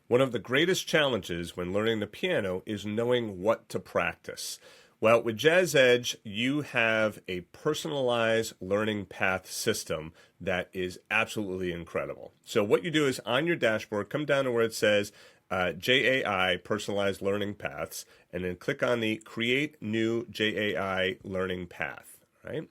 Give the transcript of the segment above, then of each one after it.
One of the greatest challenges when learning the piano is knowing what to practice. Well, with Jazzedge, you have a personalized learning path system that is absolutely incredible. So what you do is on your dashboard, come down to where it says JAI, Personalized Learning Paths, and then click on the Create New JAI Learning Path. Right?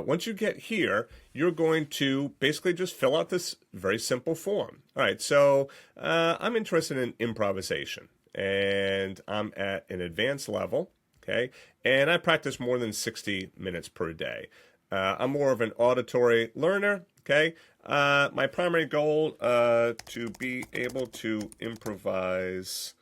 Once you get here, you're going to basically just fill out this very simple form. All right, so I'm interested in improvisation, and I'm at an advanced level, okay? And I practice more than 60 minutes per day. I'm more of an auditory learner, okay? My primary goal to be able to improvise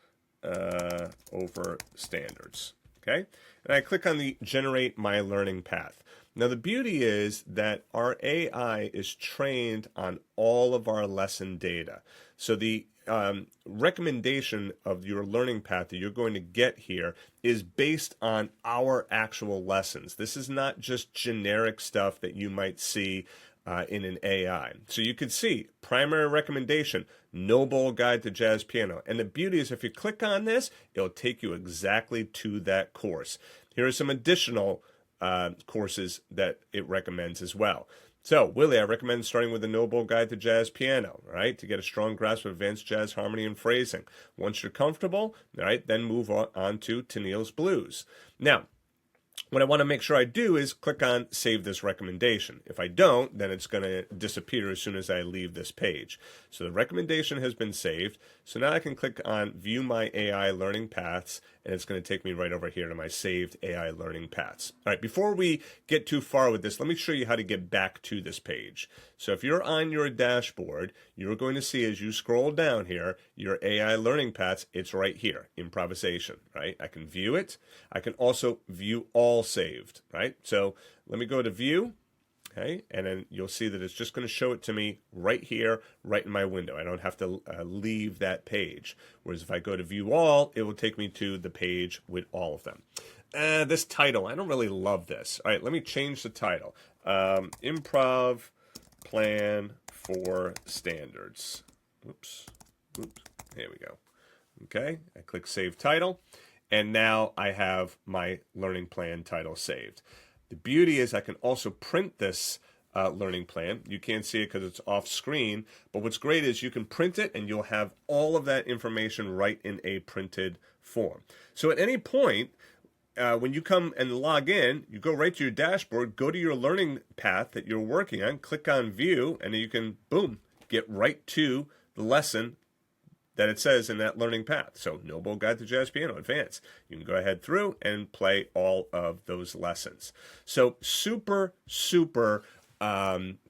over standards, okay? And I click on the Generate My Learning Path. Now, the beauty is that our AI is trained on all of our lesson data. So the recommendation of your learning path that you're going to get here is based on our actual lessons. This is not just generic stuff that you might see in an AI. So you could see primary recommendation, No Bowl Guide to Jazz Piano. And the beauty is if you click on this, it'll take you exactly to that course. Here are some additional courses that it recommends as well. So, Willie, I recommend starting with the No Bowl Guide to Jazz Piano, right, to get a strong grasp of advanced jazz harmony and phrasing. Once you're comfortable, all right, then move on to Tennille's Blues. Now, what I want to make sure I do is click on Save This Recommendation. If I don't, then it's going to disappear as soon as I leave this page. So the recommendation has been saved. So now I can click on View My AI Learning Paths, and it's going to take me right over here to my saved AI learning paths. All right, before we get too far with this, let me show you how to get back to this page. So if you're on your dashboard, you're going to see as you scroll down here, your AI learning paths, it's right here, improvisation, right? I can view it. I can also view all saved, right? So let me go to view. Okay, and then you'll see that it's just going to show it to me right here, right in my window. I don't have to leave that page. Whereas if I go to view all, it will take me to the page with all of them. This title, I don't really love this. All right, let me change the title. Improv Plan for Standards. Oops. Here we go. Okay, I click Save Title, and now I have my learning plan title saved. The beauty is I can also print this learning plan. You can't see it because it's off screen, but what's great is you can print it and you'll have all of that information right in a printed form. So at any point, when you come and log in, you go right to your dashboard, go to your learning path that you're working on, click on View, and then you can, boom, get right to the lesson that it says in that learning path. So No Bowl Guide to Jazz Piano Advanced. You can go ahead through and play all of those lessons. So super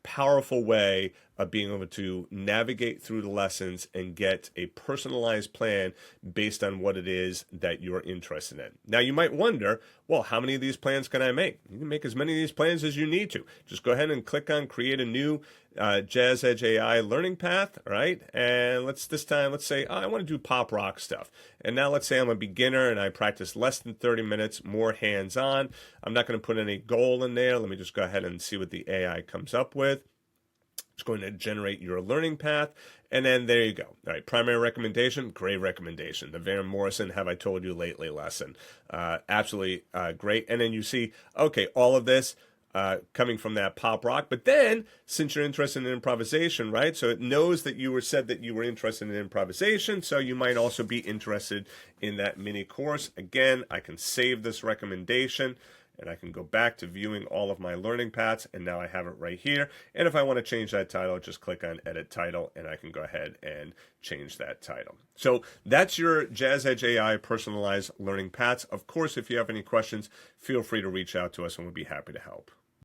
powerful way of being able to navigate through the lessons and get a personalized plan based on what it is that you're interested in. Now you might wonder, well, how many of these plans can I make? You can make as many of these plans as you need to. Just go ahead and click on Create a New Jazzedge AI Learning Path, right? And let's say, I want to do pop rock stuff. And now let's say I'm a beginner and I practice less than 30 minutes, more hands-on. I'm not going to put any goal in there. Let me just go ahead and see what the AI comes up with. It's going to generate your learning path, and then there you go. All right, primary recommendation, great recommendation. The Van Morrison Have I Told You Lately lesson. Absolutely great. And then you see, okay, all of this coming from that pop rock. But then, since you're interested in improvisation, right, so it knows that you said that you were interested in improvisation, so you might also be interested in that mini course. Again, I can save this recommendation, and I can go back to viewing all of my learning paths, and now I have it right here. And if I want to change that title, just click on Edit Title, and I can go ahead and change that title. So that's your Jazzedge AI Personalized Learning Paths. Of course, if you have any questions, feel free to reach out to us, and we'll be happy to help.